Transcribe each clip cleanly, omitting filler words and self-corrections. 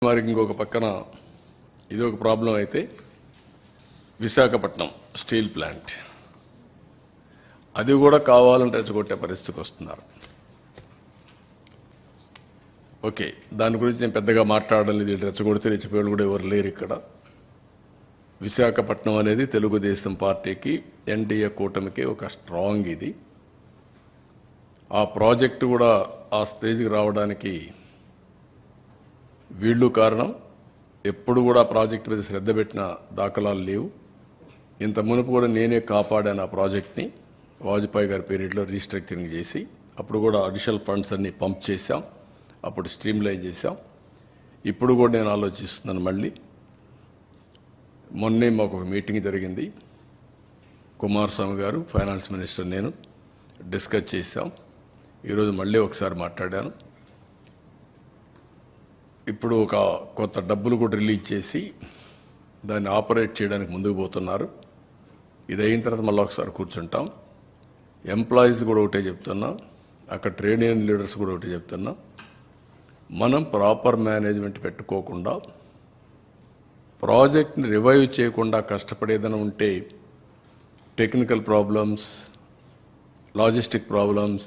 వారికి ఇంకొక పక్కన ఇది ఒక ప్రాబ్లం అయితే విశాఖపట్నం స్టీల్ ప్లాంట్ అది కూడా కావాలని రెచ్చగొట్టే పరిస్థితికి వస్తున్నారు. ఓకే, దాని గురించి నేను పెద్దగా మాట్లాడడం లేదు. రెచ్చగొడితే రెచ్చిపోయాడు కూడా ఎవరు లేరు ఇక్కడ. విశాఖపట్నం అనేది తెలుగుదేశం పార్టీకి ఎన్డీఏ కూటమికి ఒక స్ట్రాంగ్ ఇది. ఆ ప్రాజెక్టు కూడా ఆ స్టేజ్కి రావడానికి వీళ్ళు కారణం. ఎప్పుడు కూడా ప్రాజెక్టు మీద శ్రద్ధ పెట్టిన దాఖలాలు లేవు. ఇంత మునుపు కూడా నేనే కాపాడాను ఆ ప్రాజెక్ట్ని. వాజ్పేయి గారి పీరియడ్లో రీస్ట్రక్చరింగ్ చేసి అప్పుడు కూడా అడిషనల్ ఫండ్స్ అన్ని పంప్ చేశాం, అప్పుడు స్ట్రీమ్లైన్ చేశాం. ఇప్పుడు కూడా నేను ఆలోచిస్తున్నాను. మళ్ళీ మొన్నే మాకు ఒక మీటింగ్ జరిగింది. కుమారస్వామి గారు, ఫైనాన్స్ మినిస్టర్, నేను డిస్కస్ చేశాం. ఈరోజు మళ్ళీ ఒకసారి మాట్లాడాను. ఇప్పుడు ఒక కొత్త డబ్బులు కూడా రిలీజ్ చేసి దాన్ని ఆపరేట్ చేయడానికి ముందుకు పోతున్నారు. ఇది అయిన తర్వాత మళ్ళీ ఒకసారి కూర్చుంటాం. ఎంప్లాయీస్ కూడా ఒకటే చెప్తున్నా, అక్కడ ట్రేడ్ యూనియన్ లీడర్స్ కూడా ఒకటే చెప్తున్నా, మనం ప్రాపర్ మేనేజ్మెంట్ పెట్టుకోకుండా ప్రాజెక్ట్ని రివైవ్ చేయకుండా కష్టపడేదైనా ఉంటే technical problems, logistic problems,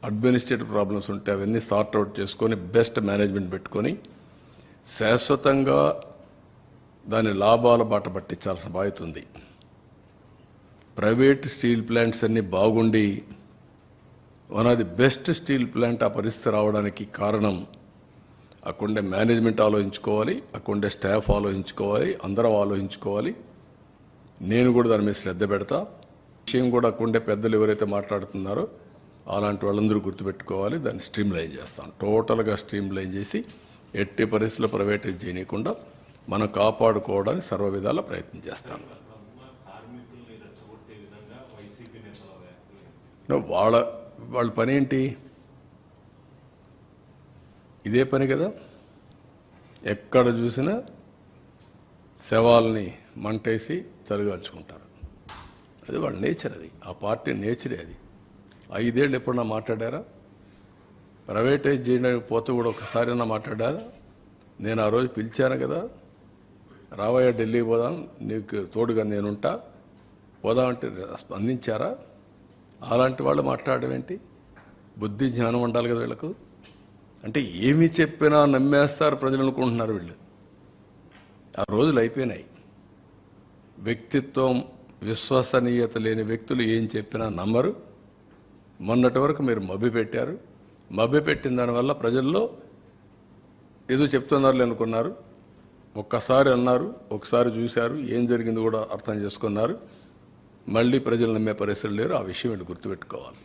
administrative problems ఉంటే అవన్నీ సార్ట్అవుట్ చేసుకొని బెస్ట్ మేనేజ్మెంట్ పెట్టుకొని శాశ్వతంగా దాని లాభాల బాట పట్టించాల్సిన బాధ్యత ఉంది. ప్రైవేట్ స్టీల్ ప్లాంట్స్ అన్నీ బాగుండి one of the best steel plant ఆ పరిస్థితి రావడానికి కారణం అక్కడే మేనేజ్మెంట్ ఆలోచించుకోవాలి, అక్కడే స్టాఫ్ ఆలోచించుకోవాలి, అందరం ఆలోచించుకోవాలి. నేను కూడా దాని మీద శ్రద్ధ పెడతా. విషయం కూడా అక్కడే పెద్దలు ఎవరైతే మాట్లాడుతున్నారో అలాంటి వాళ్ళందరూ గుర్తుపెట్టుకోవాలి. దాన్ని స్ట్రీమ్లైన్ చేస్తాం. టోటల్గా స్ట్రీమ్లైన్ చేసి ఎట్టి పరిస్థితుల్లో ప్రైవేటైజ్ చేయకుండా మనం కాపాడుకోవడానికి సర్వ విధాల ప్రయత్నం చేస్తాం. వాళ్ళ పని ఏంటి? ఇదే పని కదా. ఎక్కడ చూసినా శవాల్ని మంటేసి చలిగాల్చుకుంటారు. అది వాళ్ళ నేచర్. అది ఆ పార్టీ నేచరే. అది 5 ఏళ్ళు ఎప్పుడన్నా మాట్లాడారా? ప్రైవేటైజ్ చేయడానికి పోతే కూడా ఒకసారైనా మాట్లాడారా? నేను ఆ రోజు పిలిచాను కదా, రావయ్య ఢిల్లీకి పోదాం, నీకు తోడుగా నేనుంటా, పోదామంటే స్పందించారా? అలాంటి వాళ్ళు మాట్లాడడం ఏంటి? బుద్ధి జ్ఞానం ఉండాలి కదా వీళ్ళకు. అంటే ఏమి చెప్పినా నమ్మేస్తారు ప్రజలు అనుకుంటున్నారు వీళ్ళు. ఆ రోజులు అయిపోయినాయి. వ్యక్తిత్వం, విశ్వసనీయత లేని వ్యక్తులు ఏం చెప్పినా నమ్మరు. మొన్నటి వరకు మీరు మభ్యపెట్టారు. మభ్యపెట్టిన దానివల్ల ప్రజల్లో ఏదో చెప్తున్నారు అనుకున్నారు. ఒక్కసారి అన్నారు, ఒకసారి చూశారు, ఏం జరిగింది కూడా అర్థం చేసుకున్నారు. మళ్ళీ ప్రజలు నమ్మే పరిస్థితులు లేరు. ఆ విషయం వీళ్ళు గుర్తుపెట్టుకోవాలి.